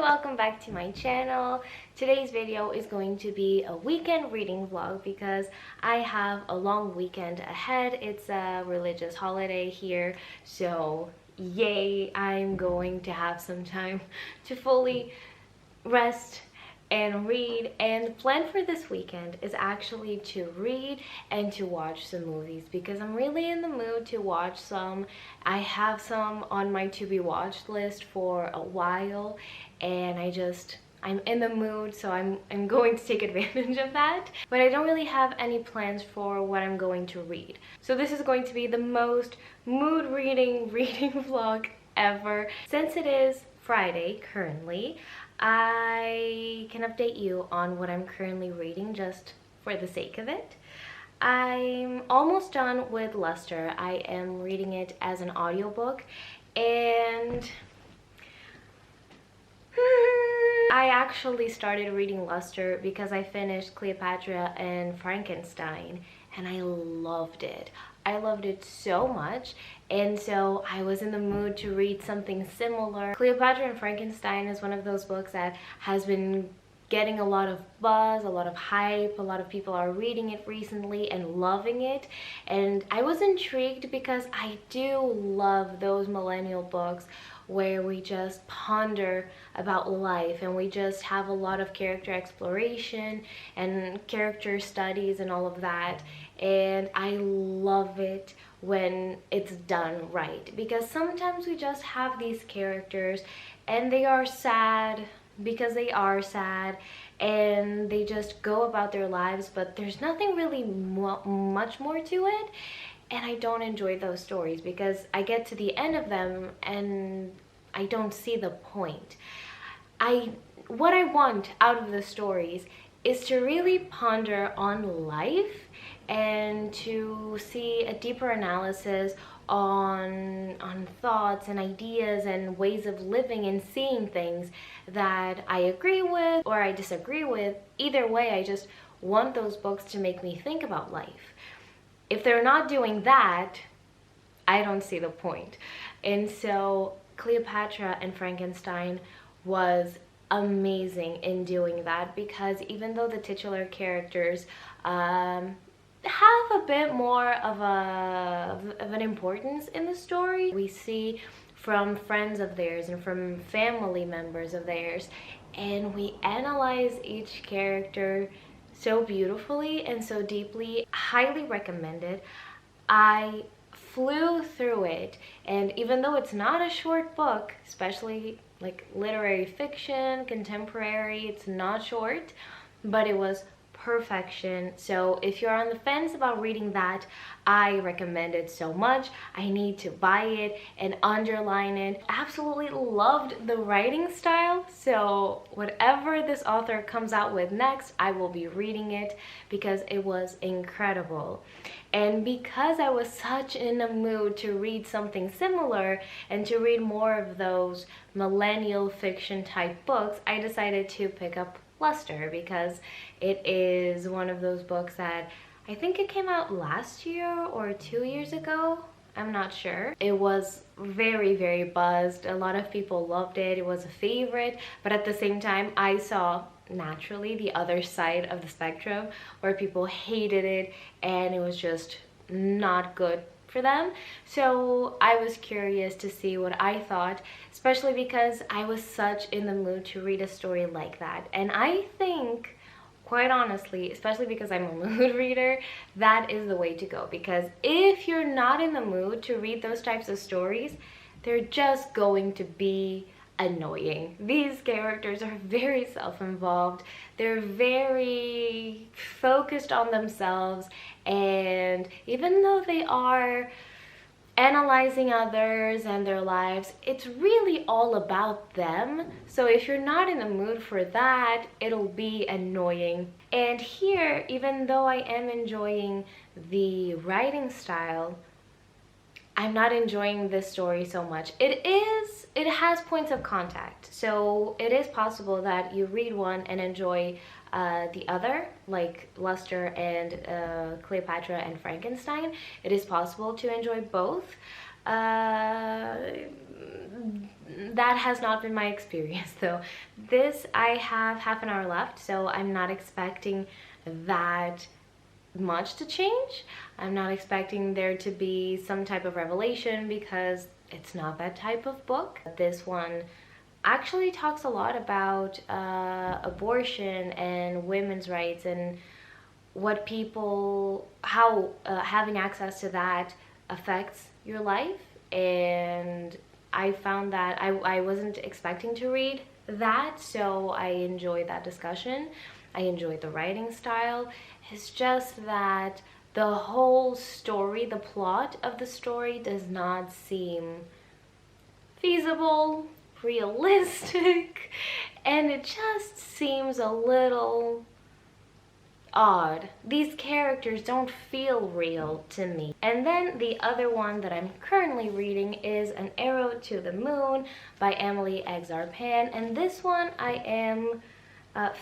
welcome back to my channel. Today's video is going to be a weekend reading vlog because I have a long weekend ahead. It's a religious holiday here, so yay, I'm going to have some time to fully rest and read. And the plan for this weekend is actually to read and to watch some movies because I'm really in the mood to watch some. I have some on my to be watched list for a while, and I'm in the mood, so I'm going to take advantage of that. But I don't really have any plans for what I'm going to read. So this is going to be the most mood reading vlog ever. Since it is Friday currently, I can update you on what I'm currently reading just for the sake of it. I'm almost done with Luster. I am reading it as an audiobook, and I actually started reading Luster because I finished Cleopatra and Frankenstein, and I loved it. I loved it so much, and so I was in the mood to read something similar. Cleopatra and Frankenstein is one of those books that has been getting a lot of buzz, a lot of hype. A lot of people are reading it recently and loving it, and I was intrigued because I do love those millennial books where we just ponder about life and we just have a lot of character exploration and character studies and all of that. And I love it when it's done right, because sometimes we just have these characters and they are sad because they are sad and they just go about their lives, but there's nothing really much more to it. And I don't enjoy those stories because I get to the end of them and I don't see the point. What I want out of the stories is to really ponder on life and to see a deeper analysis on thoughts and ideas and ways of living and seeing things that I agree with or I disagree with. Either way, I just want those books to make me think about life. If they're not doing that, I don't see the point. And so Cleopatra and Frankenstein was amazing in doing that, because even though the titular characters have a bit more of an importance in the story, we see from friends of theirs and from family members of theirs, and we analyze each character so beautifully and so deeply. Highly recommended. I flew through it, and even though it's not a short book, especially like literary fiction, contemporary, it's not short, but it was perfection. So if you're on the fence about reading that, I recommend it so much. I need to buy it and underline it. Absolutely loved the writing style, so whatever this author comes out with next, I will be reading it because it was incredible. And because I was such in a mood to read something similar and to read more of those millennial fiction type books, I decided to pick up Luster because it is one of those books that I think it came out last year or 2 years ago. I'm not sure. It was very buzzed. A lot of people loved it. It was a favorite, but at the same time, I saw naturally the other side of the spectrum where people hated it and it was just not good for them. So I was curious to see what I thought, especially because I was such in the mood to read a story like that. And I think, quite honestly, especially because I'm a mood reader, that is the way to go. Because if you're not in the mood to read those types of stories, they're just going to be annoying. These characters are very self-involved. They're very focused on themselves, and even though they are analyzing others and their lives, it's really all about them. So if you're not in the mood for that, it'll be annoying. And here, even though I am enjoying the writing style, I'm not enjoying this story so much. It has points of contact, so it is possible that you read one and enjoy the other, like Luster and Cleopatra and Frankenstein. It is possible to enjoy both, That has not been my experience though. This, I have half an hour left, so I'm not expecting that much to change. I'm not expecting there to be some type of revelation because it's not that type of book. This one actually talks a lot about abortion and women's rights and what people, how having access to that affects your life. And I found that I wasn't expecting to read that, so I enjoyed that discussion. I enjoyed the writing style. It's just that the whole story, the plot of the story does not seem feasible, realistic, and it just seems a little odd. These characters don't feel real to me. And then the other one that I'm currently reading is An Arrow to the Moon by Emily Exarpan, and this one I am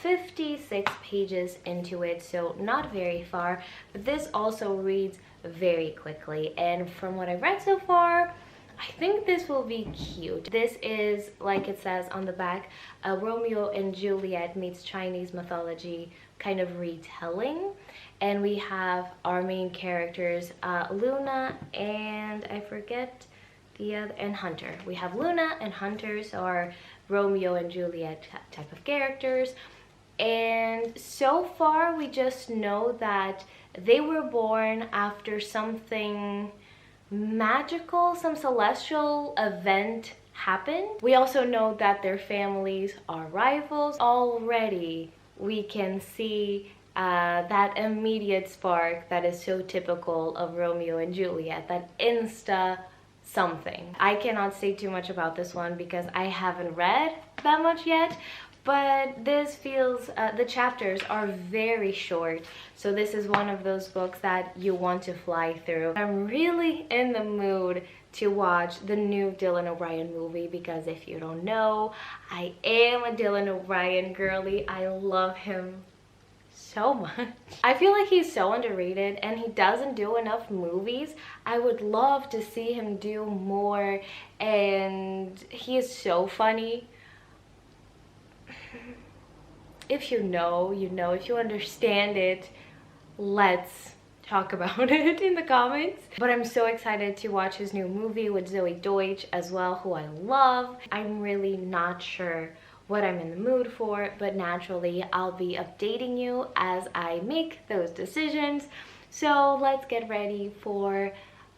56 pages into it, so not very far, but this also reads very quickly, and from what I've read so far, I think this will be cute. This is, like it says on the back, a Romeo and Juliet meets Chinese mythology kind of retelling. And we have our main characters, Luna and I forget the other, and Hunter. We have Luna and Hunter, so our Romeo and Juliet type of characters. And so far we just know that they were born after something magical, some celestial event happened. We also know that their families are rivals. Already we can see that immediate spark that is so typical of Romeo and Juliet, that insta something. I cannot say too much about this one because I haven't read that much yet, but this feels, the chapters are very short, so this is one of those books that you want to fly through. I'm really in the mood to watch the new Dylan O'Brien movie because if you don't know, I am a Dylan O'Brien girly. I love him so much. I feel like he's so underrated and he doesn't do enough movies. I would love to see him do more, and he is so funny. If you know, you know. If you understand it, let's talk about it in the comments. But I'm so excited to watch his new movie with Zoe Deutsch as well, who I love. I'm really not sure what I'm in the mood for, but naturally I'll be updating you as I make those decisions. So let's get ready for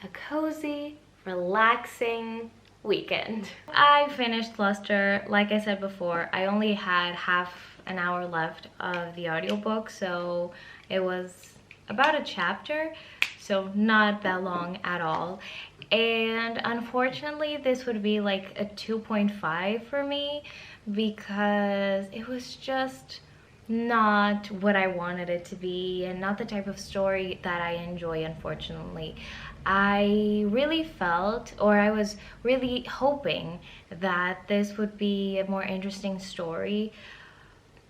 a cozy, relaxing weekend. I finished Luster. Like I said before, I only had half an hour left of the audiobook, so it was about a chapter, so not that long at all. And unfortunately this would be like a 2.5 for me because it was just not what I wanted it to be and not the type of story that I enjoy, unfortunately. I really felt, or I was really hoping that this would be a more interesting story,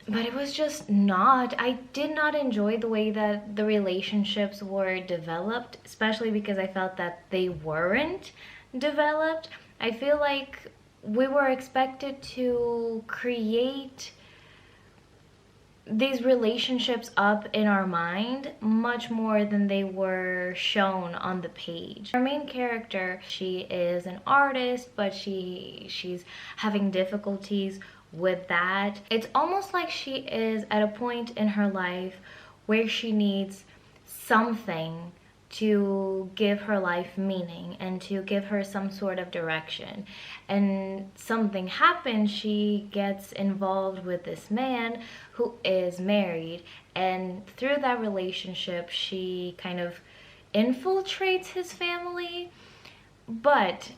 but it was just not. I did not enjoy the way that the relationships were developed, especially because I felt that they weren't developed. I feel like we were expected to create these relationships up in our mind much more than they were shown on the page. Our main character, she is an artist, but she's having difficulties with that. It's almost like she is at a point in her life where she needs something to give her life meaning and to give her some sort of direction, and something happens. She gets involved with this man who is married, and through that relationship she kind of infiltrates his family. But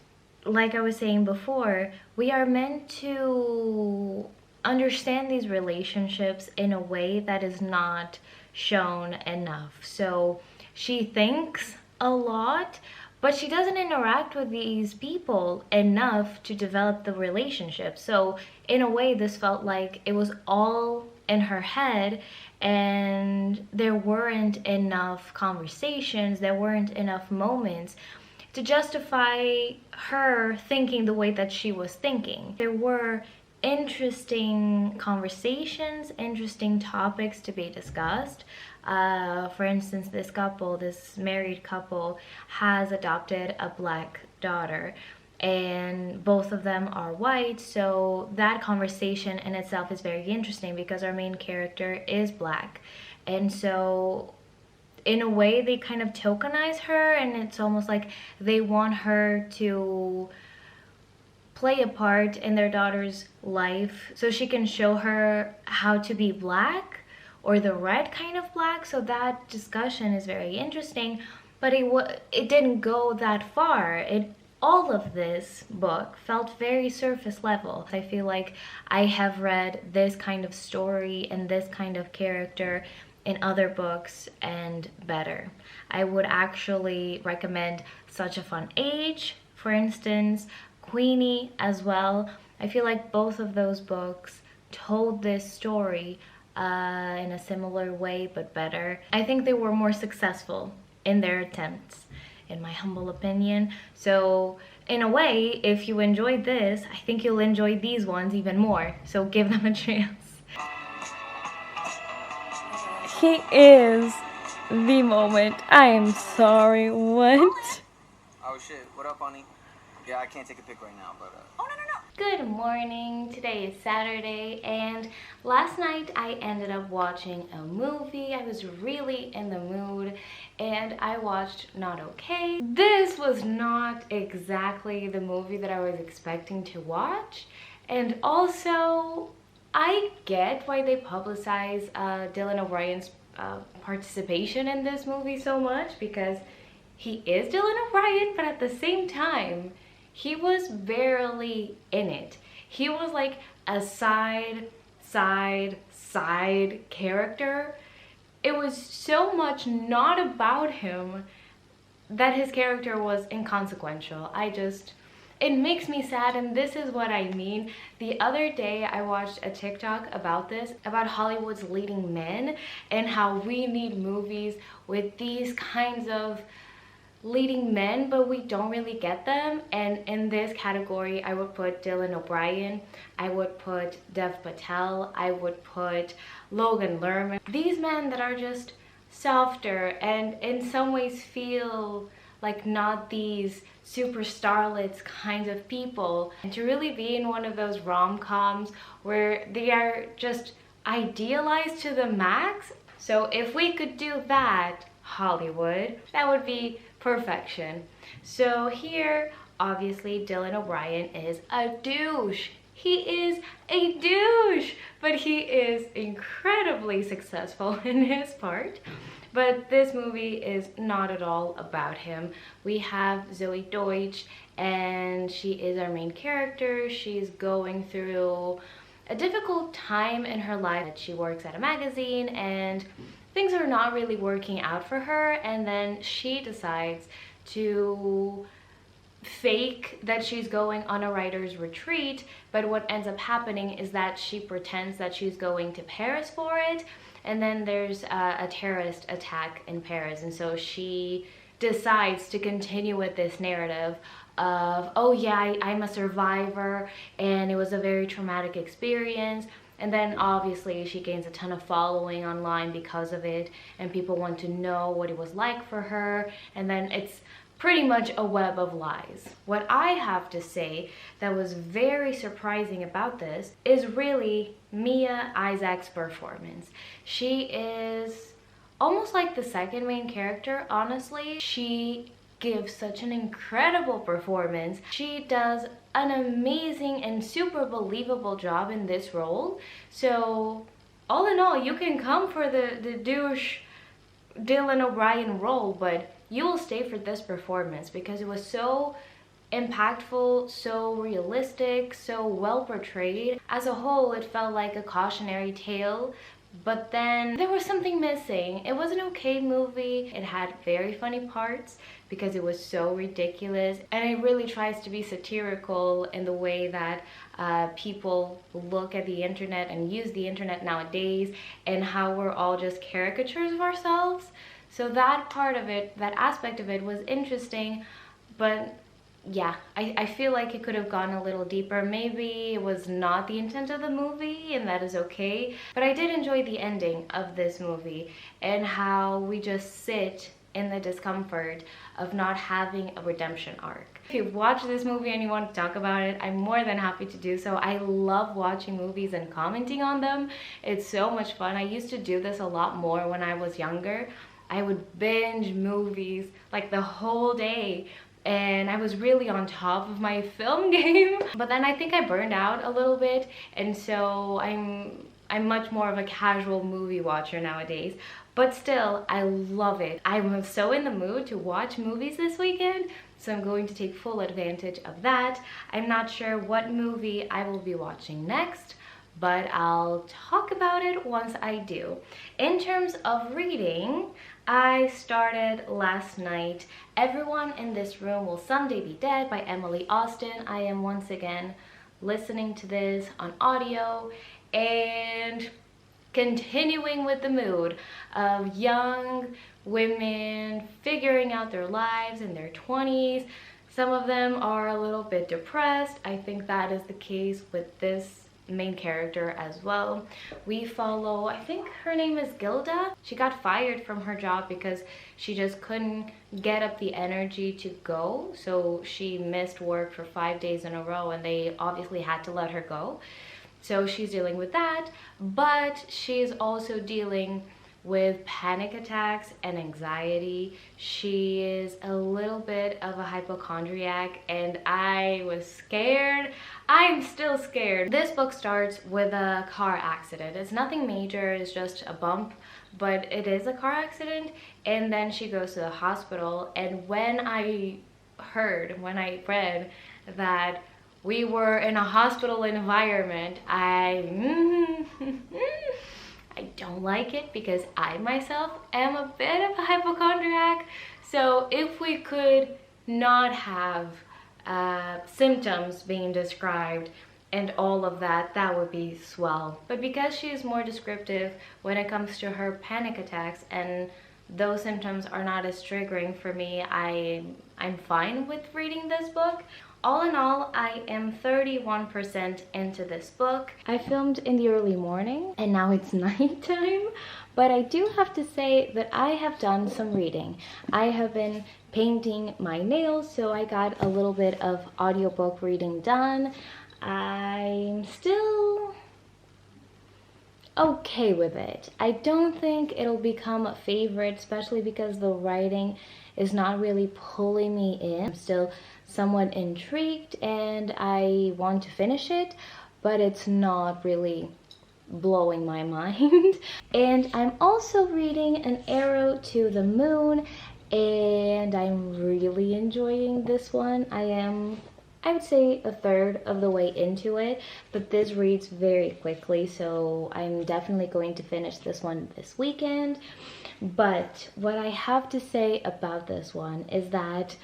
like I was saying before, we are meant to understand these relationships in a way that is not shown enough. So she thinks a lot, but she doesn't interact with these people enough to develop the relationship. So in a way, this felt like it was all in her head, and there weren't enough conversations, there weren't enough moments to justify her thinking the way that she was thinking. There were interesting conversations, interesting topics to be discussed. For instance, this married couple, has adopted a black daughter, and both of them are white, so that conversation in itself is very interesting because our main character is black. And so in a way they kind of tokenize her, and it's almost like they want her to play a part in their daughter's life so she can show her how to be black, or the right kind of black. So that discussion is very interesting, but it didn't go that far. All of this book felt very surface level. I feel like I have read this kind of story and this kind of character in other books and better. I would actually recommend Such a Fun Age, for instance, Queenie as well. I feel like both of those books told this story in a similar way but better. I think they were more successful in their attempts, in my humble opinion. So in a way, if you enjoyed this, I think you'll enjoy these ones even more. So give them a chance. He is the moment. I am sorry, what? Oh shit, what up, honey? Yeah, I can't take a pic right now, but Oh, no. Good morning. Today is Saturday, and last night I ended up watching a movie. I was really in the mood, and I watched Not Okay. This was not exactly the movie that I was expecting to watch, and also I get why they publicize Dylan O'Brien's participation in this movie so much, because he is Dylan O'Brien, but at the same time, he was barely in it. He was like a side character. It was so much not about him that his character was inconsequential. It makes me sad, and this is what I mean. The other day I watched a TikTok about this, about Hollywood's leading men and how we need movies with these kinds of leading men, but we don't really get them. And in this category, I would put Dylan O'Brien, I would put Dev Patel, I would put Logan Lerman. These men that are just softer and in some ways feel like not these super starlets kinds of people. And to really be in one of those rom-coms where they are just idealized to the max. So if we could do that, Hollywood, that would be perfection. So here, obviously, Dylan O'Brien is a douche. He is a douche, but he is incredibly successful in his part. But this movie is not at all about him. We have Zoe Deutsch, and she is our main character. She's going through a difficult time in her life. She works at a magazine, and things are not really working out for her, and then she decides to fake that she's going on a writer's retreat, but what ends up happening is that she pretends that she's going to Paris for it, and then there's a terrorist attack in Paris, and so she decides to continue with this narrative of, oh yeah, I'm a survivor, and it was a very traumatic experience. And then obviously she gains a ton of following online because of it, and people want to know what it was like for her, and then it's pretty much a web of lies. What I have to say that was very surprising about this is really Mia Isaac's performance. She is almost like the second main character, honestly. She gives such an incredible performance. She does an amazing and super believable job in this role. So all in all, you can come for the douche Dylan O'Brien role, but you will stay for this performance because it was so impactful, so realistic, so well portrayed. As a whole, it felt like a cautionary tale, but then there was something missing. It was an okay movie. It had very funny parts because it was so ridiculous, and it really tries to be satirical in the way that people look at the internet and use the internet nowadays, and how we're all just caricatures of ourselves. So that part of it, that aspect of it was interesting, But yeah, I feel like it could have gone a little deeper. Maybe it was not the intent of the movie, and that is okay. But I did enjoy the ending of this movie and how we just sit in the discomfort of not having a redemption arc. If you've watched this movie and you want to talk about it, I'm more than happy to do so. I love watching movies and commenting on them. It's so much fun. I used to do this a lot more when I was younger. I would binge movies like the whole day, and I was really on top of my film game. But then I think I burned out a little bit, and so I'm much more of a casual movie watcher nowadays. But still, I love it. I'm so in the mood to watch movies this weekend, so I'm going to take full advantage of that. I'm not sure what movie I will be watching next, but I'll talk about it once I do. In terms of reading, I started last night Everyone in This Room Will Someday Be Dead by Emily Austen. I am once again listening to this on audio and continuing with the mood of young women figuring out their lives in their 20s. Some of them are a little bit depressed. I think that is the case with this main character as well. We follow, I think her name is Gilda. She got fired from her job because she just couldn't get up the energy to go. So she missed work for 5 days in a row, and they obviously had to let her go. So she's dealing with that, but she's also dealing with panic attacks and anxiety. She is a little bit of a hypochondriac, and I was scared. I'm still scared. This book starts with a car accident. It's nothing major, it's just a bump, but it is a car accident. And then she goes to the hospital, and when I read that we were in a hospital environment, I don't like it, because I myself am a bit of a hypochondriac. So if we could not have symptoms being described and all of that, that would be swell. But because she is more descriptive when it comes to her panic attacks, and those symptoms are not as triggering for me, I'm fine with reading this book. All in all, I am 31% into this book. I filmed in the early morning and now it's nighttime, but I do have to say that I have done some reading. I have been painting my nails, so I got a little bit of audiobook reading done. I'm still okay with it. I don't think it'll become a favorite, especially because the writing is not really pulling me in. I'm still somewhat intrigued and I want to finish it, but it's not really blowing my mind. And I'm also reading An Arrow to the Moon, and I'm really enjoying this one. I would say a third of the way into it, but this reads very quickly, so I'm definitely going to finish this one this weekend. But what I have to say about this one is that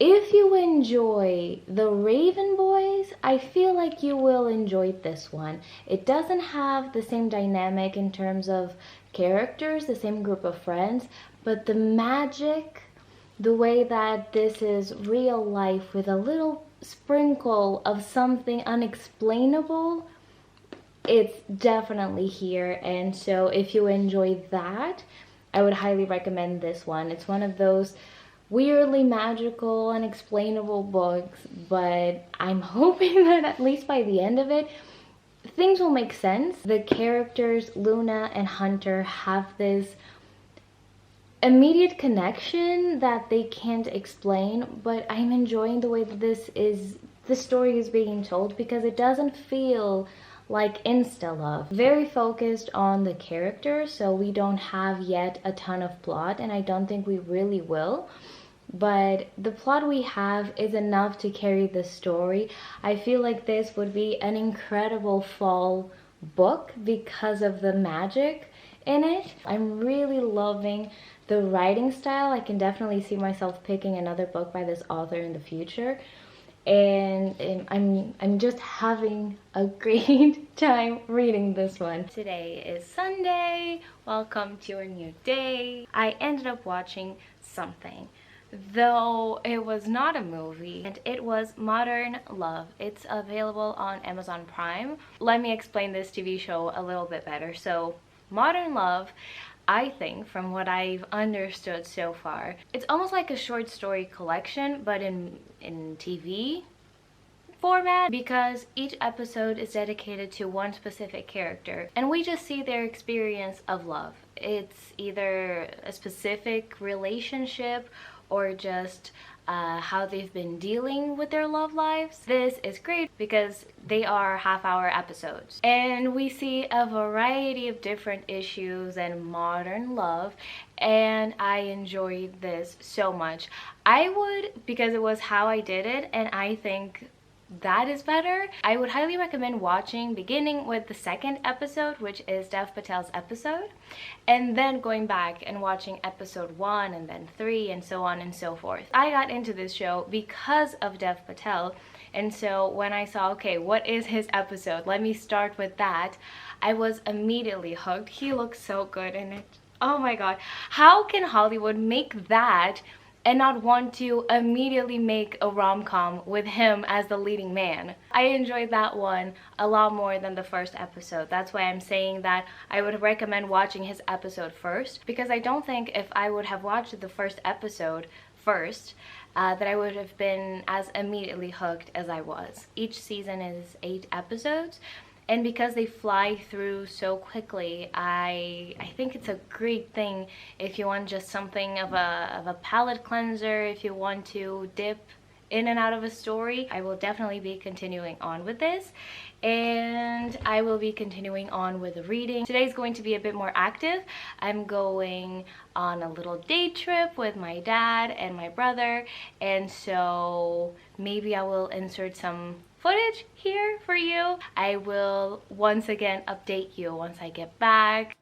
if you enjoy The Raven Boys, I feel like you will enjoy this one. It doesn't have the same dynamic in terms of characters, the same group of friends, but the magic, the way that this is real life with a little sprinkle of something unexplainable, it's definitely here. And so if you enjoy that, I would highly recommend this one. It's one of those weirdly magical, unexplainable books, but I'm hoping that at least by the end of it, things will make sense. The characters, Luna and Hunter, have this immediate connection that they can't explain, but I'm enjoying the way that the story is being told, because it doesn't feel like insta love. Very focused on the characters, so we don't have yet a ton of plot, and I don't think we really will. But the plot we have is enough to carry the story. I feel like this would be an incredible fall book because of the magic in it. I'm really loving the writing style. I can definitely see myself picking another book by this author in the future. And I'm just having a great time reading this one. Today is Sunday. Welcome to a new day. I ended up watching something. though it was not a movie, and it was Modern Love. It's available on Amazon Prime. Let me explain this TV show a little bit better. So Modern Love, I think, from what I've understood so far, it's almost like a short story collection, but in TV format, because each episode is dedicated to one specific character and we just see their experience of love. It's either a specific relationship or just how they've been dealing with their love lives. This is great because they are half-hour episodes and we see a variety of different issues and modern love, and I enjoyed this so much. I would, because it was how I did it, and I think that is better, I would highly recommend watching, beginning with the second episode, which is Dev Patel's episode, and then going back and watching episode 1 and then 3 and so on and so forth. I got into this show because of Dev Patel, and so when I saw, okay, what is his episode? Let me start with that. I was immediately hooked. He looks so good in it. Oh my god. How can Hollywood make that and not want to immediately make a rom-com with him as the leading man? I enjoyed that one a lot more than the first episode. That's why I'm saying that I would recommend watching his episode first, because I don't think if I would have watched the first episode first, that I would have been as immediately hooked as I was. Each season is 8 episodes, and because they fly through so quickly, I think it's a great thing if you want just something of a palate cleanser, if you want to dip in and out of a story. I will definitely be continuing on with this, and I will be continuing on with the reading. Today's going to be a bit more active. I'm going on a little day trip with my dad and my brother, and so maybe I will insert some footage here for you. I will once again update you once I get back.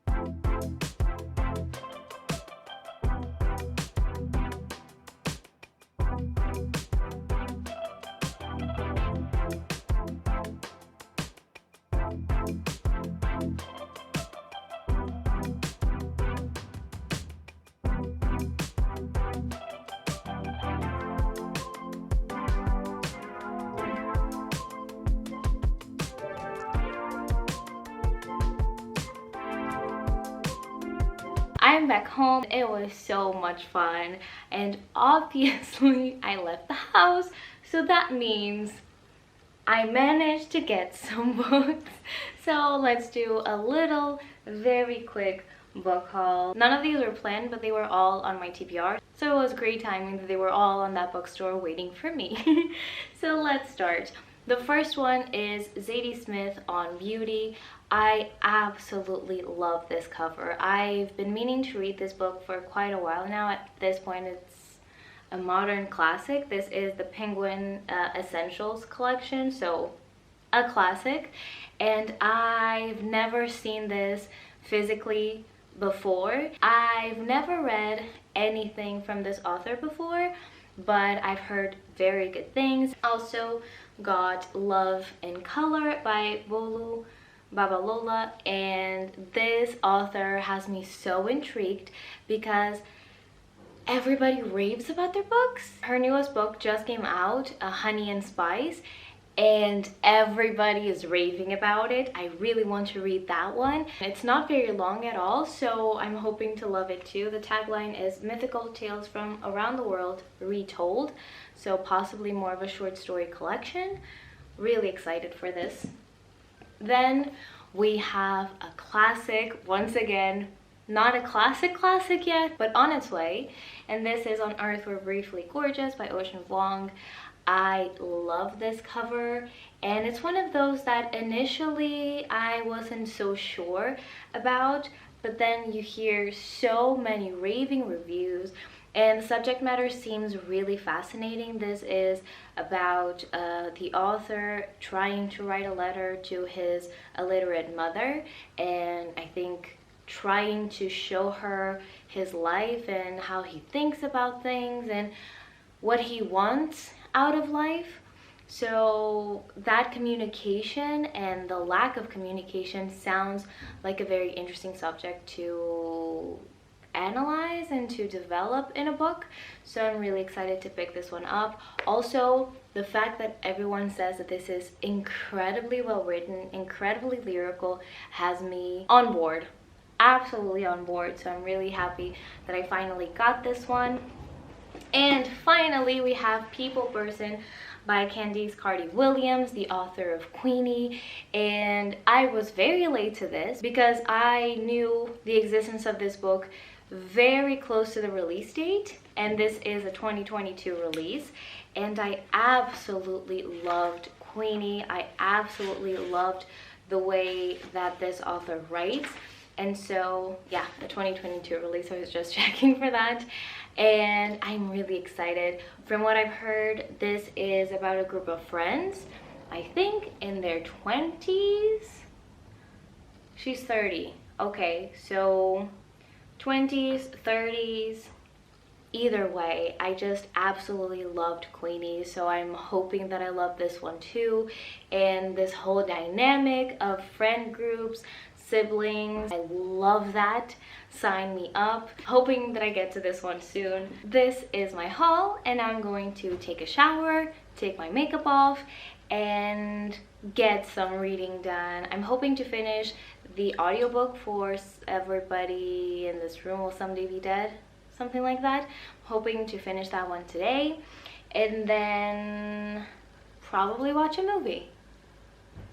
I'm back home. It was so much fun, and obviously I left the house, so that means I managed to get some books. So let's do a little very quick book haul. None of these were planned, but they were all on my TBR, so it was great timing that they were all on that bookstore waiting for me. So let's start. The first one is Zadie Smith on Beauty. I absolutely love this cover. I've been meaning to read this book for quite a while now. At this point, it's a modern classic. This is the Penguin Essentials collection, so a classic. And I've never seen this physically before. I've never read anything from this author before, but I've heard very good things. Also got Love in Color by Bolu Babalola, and this author has me so intrigued because everybody raves about their books. Her newest book just came out, Honey and Spice, and everybody is raving about it. I really want to read that one. It's not very long at all, so I'm hoping to love it too. The tagline is Mythical Tales from Around the World Retold, so possibly more of a short story collection. Really excited for this. Then we have a classic, once again, not a classic yet, but on its way, and this is On Earth We're Briefly Gorgeous by Ocean Vuong. I love this cover, and it's one of those that initially I wasn't so sure about, but then you hear so many raving reviews, and the subject matter seems really fascinating. This is about the author trying to write a letter to his illiterate mother, and I think trying to show her his life and how he thinks about things and what he wants out of life. So that communication and the lack of communication sounds like a very interesting subject to analyze and to develop in a book. So I'm really excited to pick this one up. Also, the fact that everyone says that this is incredibly well written, incredibly lyrical, has me on board. Absolutely on board. So I'm really happy that I finally got this one. And finally, we have People Person by Candice Carty Williams, the author of Queenie. And I was very late to this because I knew the existence of this book very close to the release date, and this is a 2022 release. And I absolutely loved Queenie. I absolutely loved the way that this author writes. And so yeah, the 2022 release, I was just checking for that. And I'm really excited. From what I've heard, this is about a group of friends, I think in their 20s. She's 30. Okay, so 20s, 30s. Either way, I just absolutely loved Queenie, so I'm hoping that I love this one too. And this whole dynamic of friend groups, siblings, I love that. Sign me up. Hoping that I get to this one soon. This is my haul, and I'm going to take a shower, take my makeup off, and get some reading done. I'm hoping to finish the audiobook for Everybody in This Room Will Someday Be Dead, something like that. I'm hoping to finish that one today, and then probably watch a movie.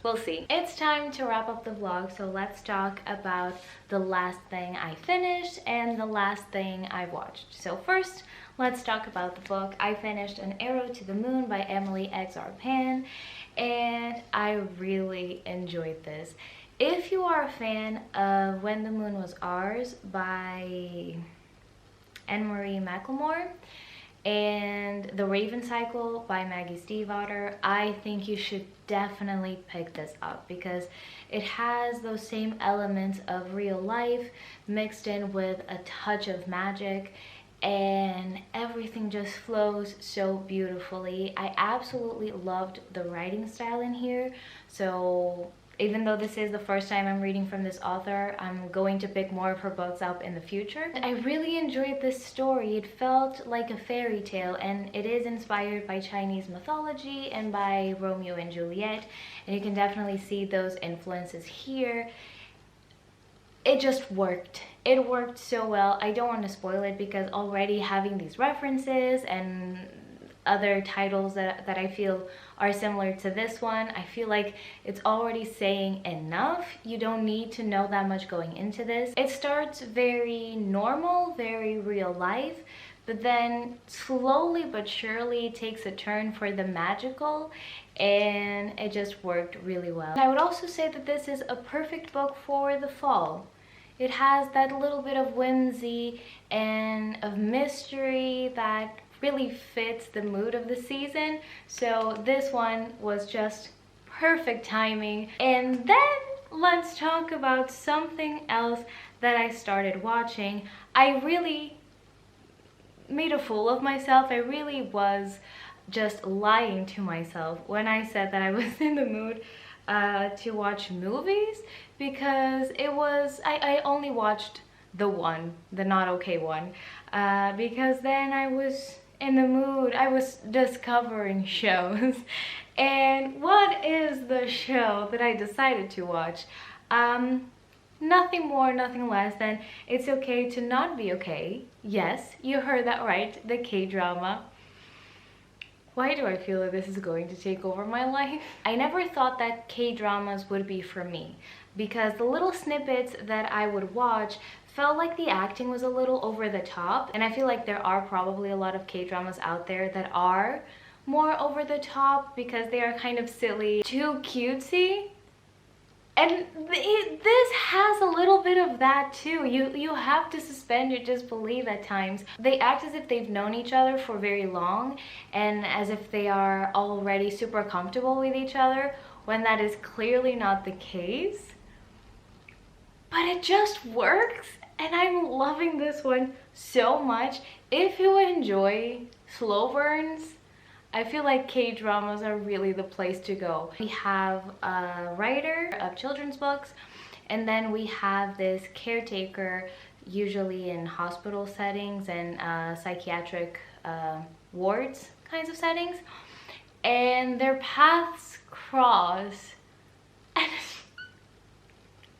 We'll see. It's time to wrap up the vlog, so let's talk about the last thing I finished and the last thing I watched. So first, let's talk about the book. I finished An Arrow to the Moon by Emily Exar Pan, and I really enjoyed this. If you are a fan of When the Moon Was Ours by Anne-Marie McLemore and The Raven Cycle by Maggie Stiefvater, I think you should definitely pick this up because it has those same elements of real life mixed in with a touch of magic, and everything just flows so beautifully. I absolutely loved the writing style in here. So even though this is the first time I'm reading from this author, I'm going to pick more of her books up in the future. I really enjoyed this story. It felt like a fairy tale, and it is inspired by Chinese mythology and by Romeo and Juliet, and you can definitely see those influences here. It just worked. It worked so well. I don't want to spoil it because already having these references and other titles that I feel are similar to this one, I feel like it's already saying enough. You don't need to know that much going into this. It starts very normal, very real life, but then slowly but surely takes a turn for the magical, and it just worked really well. I would also say that this is a perfect book for the fall. It has that little bit of whimsy and of mystery that really fits the mood of the season. So this one was just perfect timing. And then let's talk about something else that I started watching. I really made a fool of myself. I really was just lying to myself when I said that I was in the mood to watch movies, because I only watched the not okay one, because then I was in the mood. I was discovering shows. And what is the show that I decided to watch? Nothing more, nothing less than It's Okay to Not Be Okay. Yes, you heard that right, the K-drama. Why do I feel that this is going to take over my life? I never thought that K-dramas would be for me, because the little snippets that I would watch felt like the acting was a little over the top, and I feel like there are probably a lot of K-dramas out there that are more over the top because they are kind of silly, too cutesy. And this has a little bit of that too. You have to suspend your disbelief at times. They act as if they've known each other for very long and as if they are already super comfortable with each other, when that is clearly not the case. But it just works, and I'm loving this one so much. If you enjoy slow burns, I feel like K-dramas are really the place to go. We have a writer of children's books, and then we have this caretaker usually in hospital settings and psychiatric wards kinds of settings, and their paths cross. And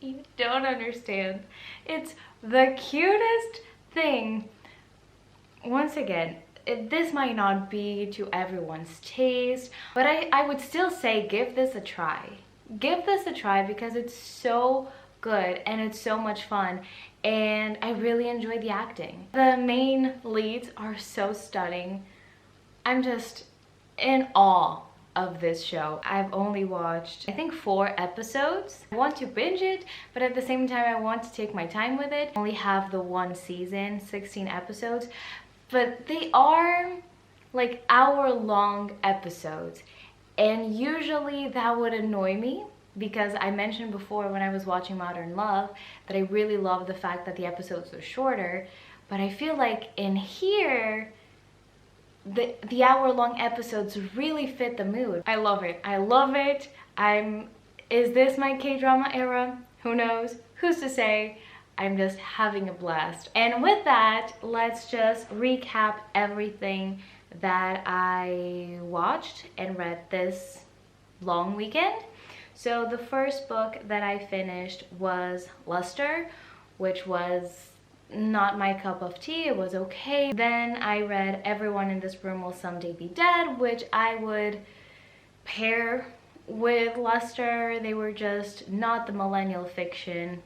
you don't understand. It's the cutest thing. Once again, this might not be to everyone's taste, but I would still say give this a try. Give this a try because it's so good and it's so much fun, and I really enjoy the acting. The main leads are so stunning. I'm just in awe of this show. I've only watched, I think, 4 episodes. I want to binge it, but at the same time I want to take my time with it. I only have the 1 season, 16 episodes, but they are like hour-long episodes, and usually that would annoy me because I mentioned before when I was watching Modern Love that I really love the fact that the episodes are shorter, but I feel like in here the hour-long episodes really fit the mood. I love it. I love it. Is this my K-drama era? Who knows? Who's to say? I'm just having a blast. And with that, let's just recap everything that I watched and read this long weekend. So the first book that I finished was Luster, which was not my cup of tea. It was okay. Then I read Everyone in This Room Will Someday Be Dead, which I would pair with Luster. They were just not the millennial fiction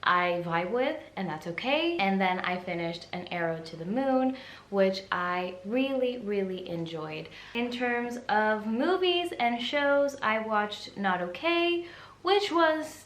I vibe with, and that's okay. And then I finished An Arrow to the Moon, which I really, really enjoyed. In terms of movies and shows, I watched Not Okay, which was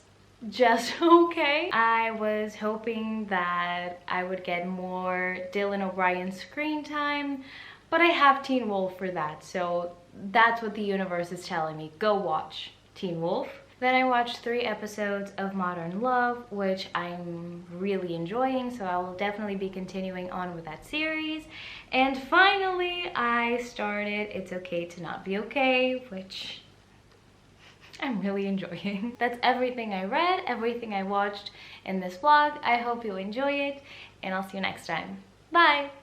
just okay. I was hoping that I would get more Dylan O'Brien screen time, but I have Teen Wolf for that, so that's what the universe is telling me. Go watch Teen Wolf. Then I watched 3 episodes of Modern Love, which I'm really enjoying, so I will definitely be continuing on with that series. And finally, I started It's Okay to Not Be Okay, which I'm really enjoying. That's everything I read, everything I watched in this vlog. I hope you enjoy it, and I'll see you next time. Bye!